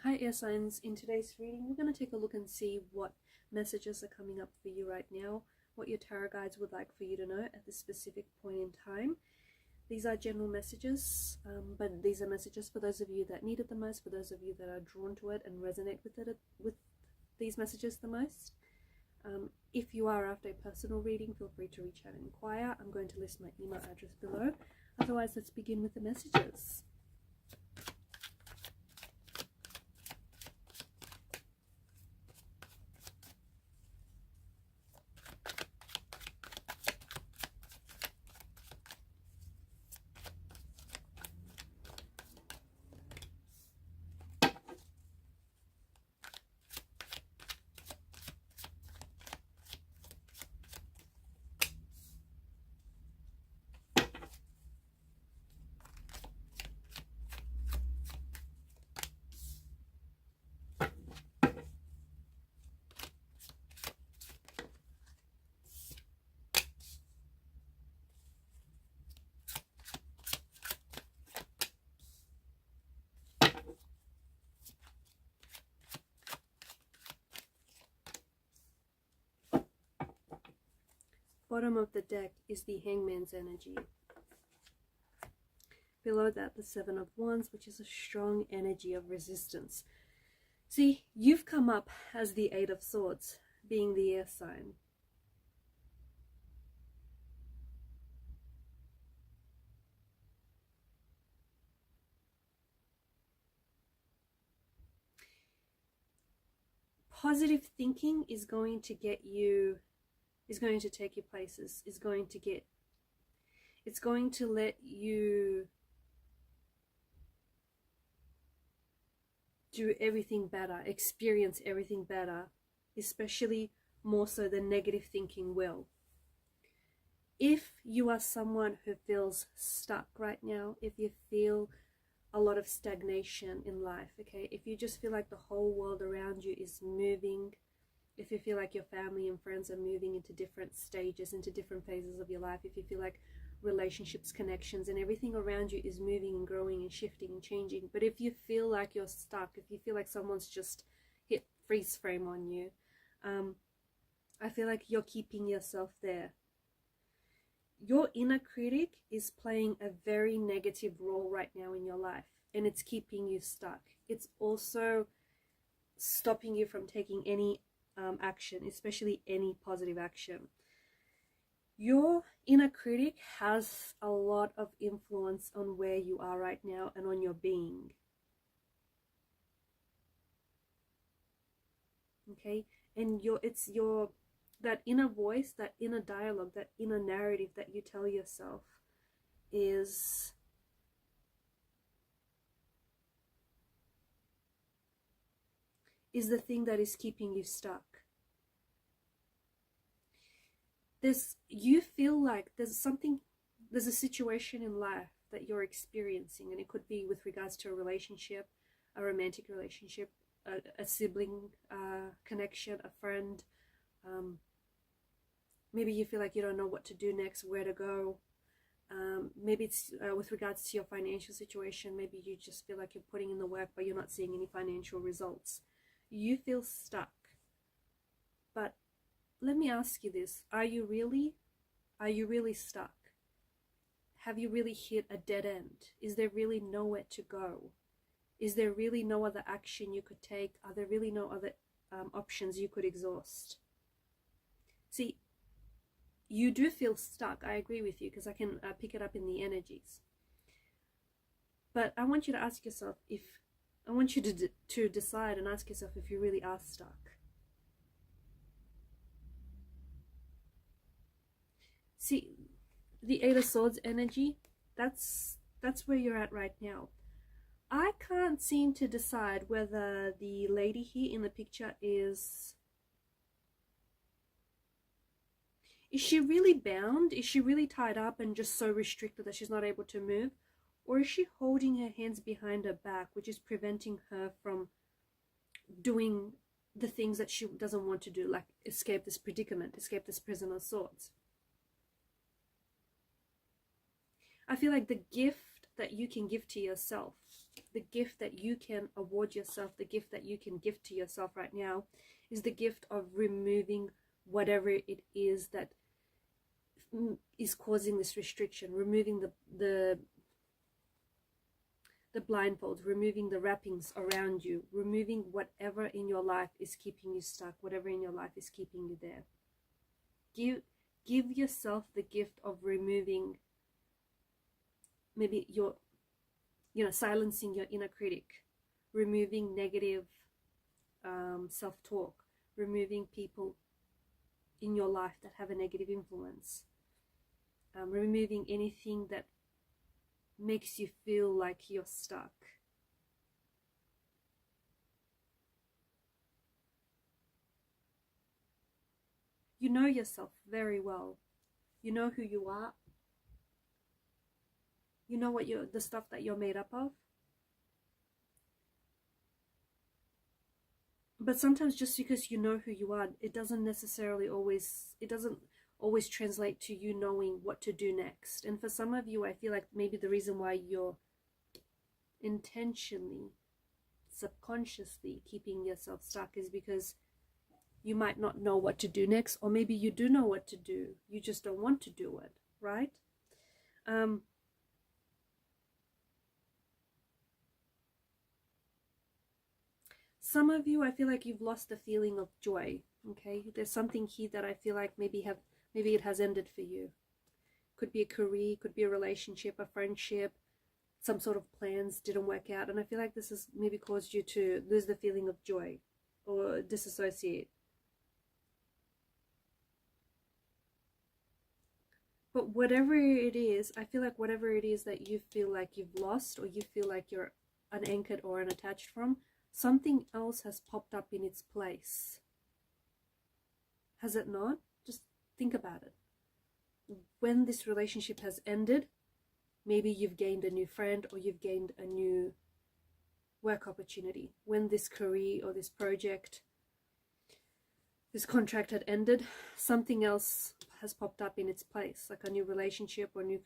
Hi air signs, in today's reading we're going to take a look and see what messages are coming up for you right now, what your tarot guides would like for you to know at this specific point in time. These are general messages, but these are messages for those of you that need it the most, for those of you that are drawn to it and resonate with these messages the most. If you are after a personal reading, feel free to reach out and inquire. I'm going to list my email address below. Otherwise, let's begin with the messages. Bottom of the deck is the Hangman's energy. Below that, the Seven of Wands, which is a strong energy of resistance. See, you've come up as the Eight of Swords, being the air sign. Positive thinking is going to get you, is going to take you places, it's going to let you do everything better, experience everything better, especially more so than negative thinking will. If you are someone who feels stuck right now, if you feel a lot of stagnation in life, okay, if you just feel like the whole world around you is moving, if you feel like your family and friends are moving into different stages, into different phases of your life, if you feel like relationships, connections, and everything around you is moving and growing and shifting and changing, but if you feel like you're stuck, if you feel like someone's just hit freeze frame on you, I feel like you're keeping yourself there. Your inner critic is playing a very negative role right now in your life, and it's keeping you stuck. It's also stopping you from taking any action, especially any positive action. Your inner critic has a lot of influence on where you are right now and on your being. Okay, and that inner voice, that inner dialogue, that inner narrative that you tell yourself is the thing that is keeping you stuck. You feel like there's a situation in life that you're experiencing, and it could be with regards to a relationship, a romantic relationship, a sibling connection, a friend. Maybe you feel like you don't know what to do next, where to go. Maybe it's with regards to your financial situation. Maybe you just feel like you're putting in the work, but you're not seeing any financial results. You feel stuck. But let me ask you this. Are you really stuck? Have you really hit a dead end? Is there really nowhere to go? Is there really no other action you could take? Are there really no other options you could exhaust? See, you do feel stuck. I agree with you, because I can pick it up in the energies. But I want you to ask yourself I want you to decide and ask yourself if you really are stuck. See, the Eight of Swords energy, that's where you're at right now. I can't seem to decide whether the lady here in the picture is she really bound? Is she really tied up and just so restricted that she's not able to move? Or is she holding her hands behind her back, which is preventing her from doing the things that she doesn't want to do, like escape this predicament, escape this prison of swords? I feel like the gift that you can give to yourself, the gift that you can award yourself, the gift that you can give to yourself right now is the gift of removing whatever it is that is causing this restriction, removing the blindfolds, removing the wrappings around you, removing whatever in your life is keeping you stuck, whatever in your life is keeping you there. Give yourself the gift of removing maybe your, silencing your inner critic, removing negative self-talk, removing people in your life that have a negative influence, removing anything that makes you feel like you're stuck. You know yourself very well. You know who you are. You know what the stuff that you're made up of. But sometimes just because you know who you are, it doesn't always translate to you knowing what to do next. And for some of you, I feel like maybe the reason why you're intentionally, subconsciously keeping yourself stuck is because you might not know what to do next, or maybe you do know what to do, you just don't want to do it, right? Some of you, I feel like you've lost the feeling of joy. Okay, there's something here that I feel like maybe it has ended for you. Could be a career, could be a relationship, a friendship, some sort of plans didn't work out, and I feel like this has maybe caused you to lose the feeling of joy or disassociate. But whatever it is, I feel like whatever it is that you feel like you've lost, or you feel like you're unanchored or unattached from, something else has popped up in its place. Has it not? Just think about it. When this relationship has ended, maybe you've gained a new friend, or you've gained a new work opportunity. When this career or this project, this contract had ended, something else has popped up in its place, like a new relationship, or new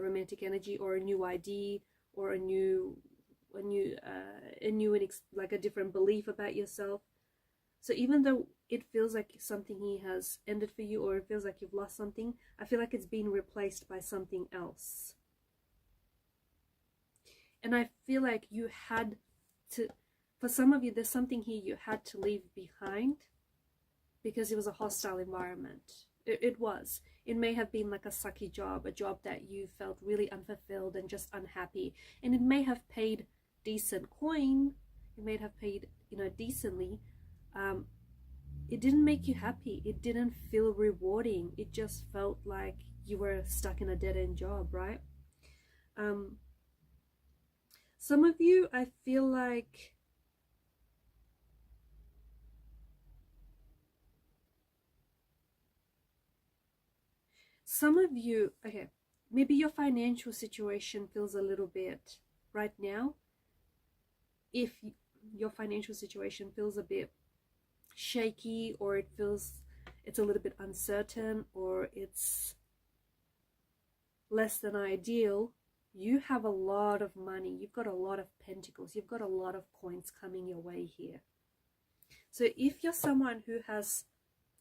romantic energy, or a new idea, or like a different belief about yourself. So even though it feels like something here has ended for you, or it feels like you've lost something, I feel like it's been replaced by something else. And I feel like you had to, for some of you, there's something here you had to leave behind because it was a hostile environment. It was. It may have been like a sucky job, a job that you felt really unfulfilled and just unhappy. And it may have paid decent coin. It may have paid, decently. It didn't make you happy. It didn't feel rewarding. It just felt like you were stuck in a dead-end job, right? Some of you, I feel like okay, maybe your financial situation feels a little bit right now. If your financial situation feels a bit shaky, or it's a little bit uncertain, or it's less than ideal, you have a lot of money, you've got a lot of pentacles, you've got a lot of coins coming your way here. So if you're someone who has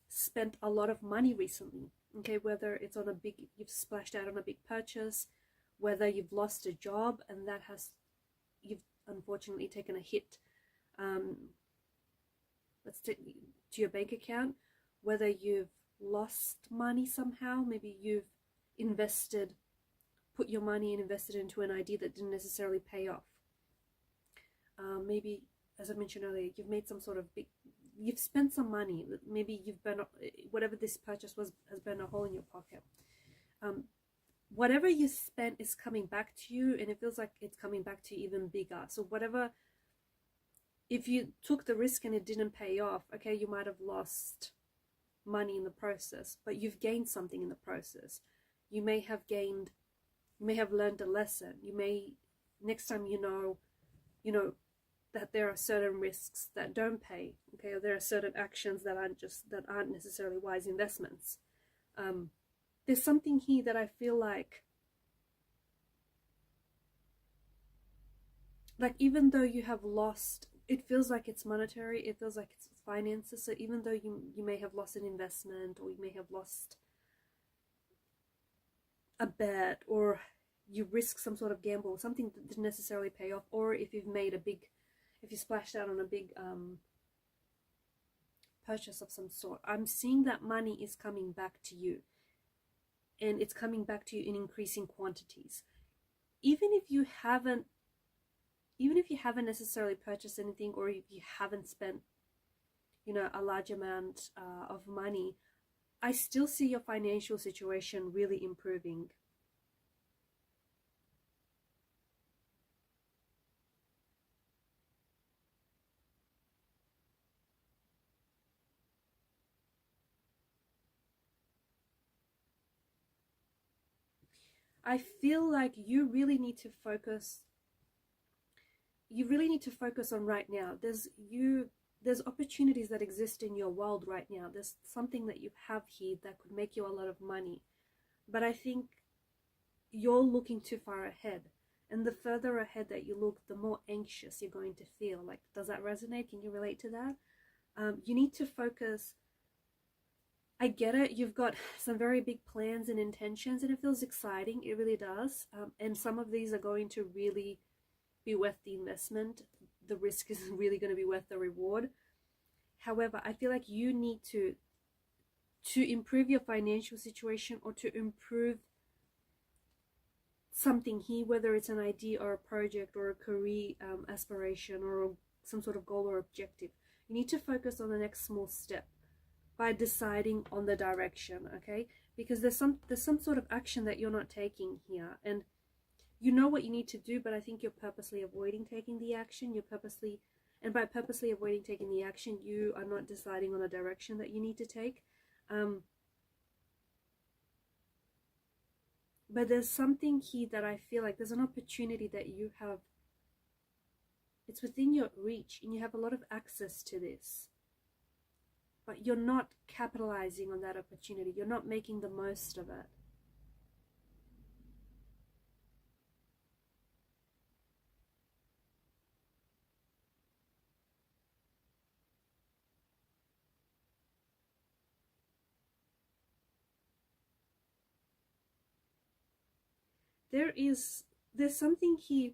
spent a lot of money recently, okay, whether it's on you've splashed out on a big purchase, whether you've lost a job and you've unfortunately taken a hit to your bank account, whether you've lost money somehow, maybe you've put your money and invested into an idea that didn't necessarily pay off. Maybe, as I mentioned earlier, you've spent some money. Maybe whatever this purchase was has burned a hole in your pocket. Whatever you spent is coming back to you, and it feels like it's coming back to you even bigger. So if you took the risk and it didn't pay off, okay, you might have lost money in the process, but you've gained something in the process. You may have learned a lesson. Next time you know that there are certain risks that don't pay, okay, or there are certain actions that aren't necessarily wise investments. There's something here that I feel like like, even though you have lost, it feels like it's monetary, it feels like it's finances. So even though you may have lost an investment, or you may have lost a bet, or you risk some sort of gamble, something that didn't necessarily pay off, or if you've made a big, if you splashed out on a big purchase of some sort, I'm seeing that money is coming back to you, and it's coming back to you in increasing quantities. Even if you haven't necessarily purchased anything, or if you haven't spent, you know, a large amount of money, I still see your financial situation really improving. I feel like you really need to focus on right now. There's opportunities that exist in your world right now. There's something that you have here that could make you a lot of money, but I think you're looking too far ahead, and the further ahead that you look, the more anxious you're going to feel. Like, does that resonate? Can you relate to that? You need to focus. I get it, you've got some very big plans and intentions, and it feels exciting, it really does, and some of these are going to really be worth the investment. The risk is really going to be worth the reward. However, I feel like you need to improve your financial situation, or to improve something here, whether it's an idea or a project or a career aspiration, or some sort of goal or objective. You need to focus on the next small step by deciding on the direction, okay? Because there's some sort of action that you're not taking here, and you know what you need to do, but I think you're purposely avoiding taking the action. And by purposely avoiding taking the action, you are not deciding on the direction that you need to take. But there's something here that I feel like there's an opportunity that you have. It's within your reach, and you have a lot of access to this. But you're not capitalizing on that opportunity. You're not making the most of it. There's something here.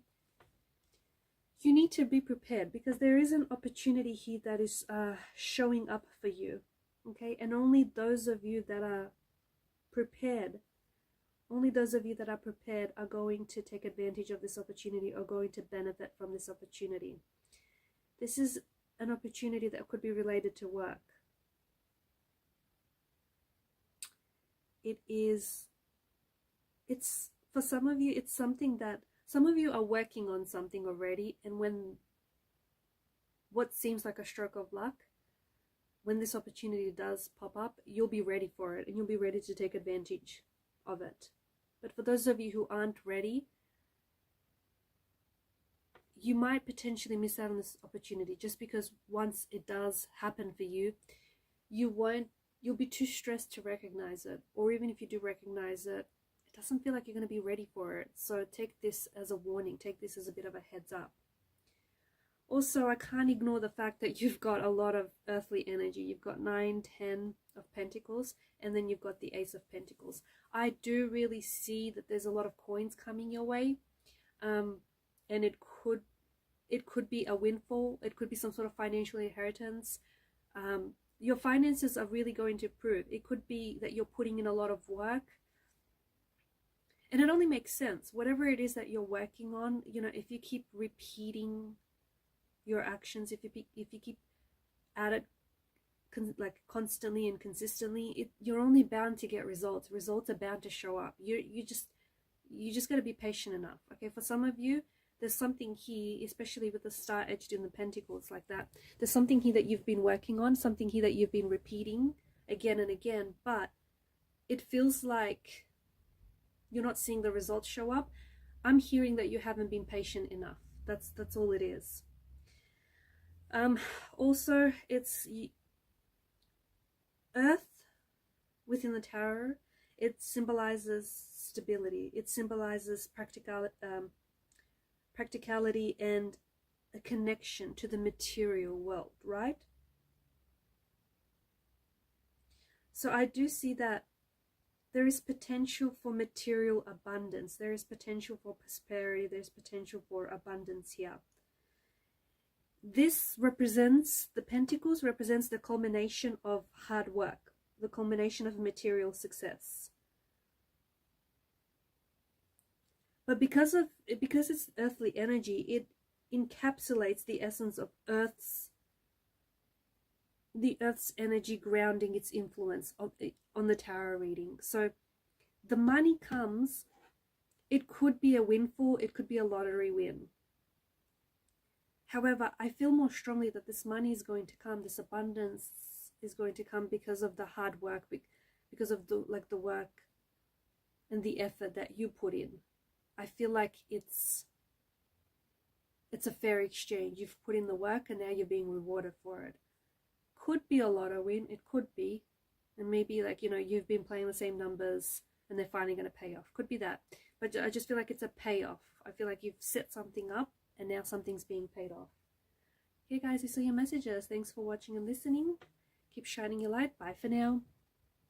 You need to be prepared, because there is an opportunity here that is showing up for you, okay? And only those of you that are prepared are going to take advantage of this opportunity, or going to benefit from this opportunity. This is an opportunity that could be related to work. It's for some of you, it's something that some of you are working on something already, and when what seems like a stroke of luck, when this opportunity does pop up, you'll be ready for it, and you'll be ready to take advantage of it. But for those of you who aren't ready, you might potentially miss out on this opportunity, just because once it does happen for you, you'll be too stressed to recognize it. Or even if you do recognize it, it doesn't feel like you're going to be ready for it. So take this as a warning, take this as a bit of a heads up. Also, I can't ignore the fact that you've got a lot of earthly energy. You've got 9, 10 of Pentacles, and then you've got the Ace of Pentacles. I do really see that there's a lot of coins coming your way, and it could be a windfall. It could be some sort of financial inheritance. Your finances are really going to improve. It could be that you're putting in a lot of work, and it only makes sense. Whatever it is that you're working on, you know, if you keep repeating your actions, if you keep at it like constantly and consistently, you're only bound to get results. Results are bound to show up. You just got to be patient enough. Okay, for some of you, there's something here, especially with the star edged in the pentacles like that. There's something here that you've been working on, something here that you've been repeating again and again, but it feels like you're not seeing the results show up. I'm hearing that you haven't been patient enough. That's all it is. Also, it's Earth within the tarot. It symbolizes stability. It symbolizes practicality and a connection to the material world, right? So I do see that there is potential for material abundance. There is potential for prosperity. There's potential for abundance here. This represents, the Pentacles represents the culmination of hard work, the culmination of material success. But because it's earthly energy, it encapsulates the essence of the Earth's energy, grounding its influence on the tarot reading. So the money comes, it could be a windfall, it could be a lottery win. However, I feel more strongly that this money is going to come, this abundance is going to come because of the hard work, because of the work and the effort that you put in. I feel like it's a fair exchange. You've put in the work and now you're being rewarded for it. Could be a lotto win, it could be. And maybe like, you know, you've been playing the same numbers and they're finally going to pay off. Could be that. But I just feel like it's a payoff. I feel like you've set something up and now something's being paid off. Okay guys, these are your messages. Thanks for watching and listening. Keep shining your light. Bye for now.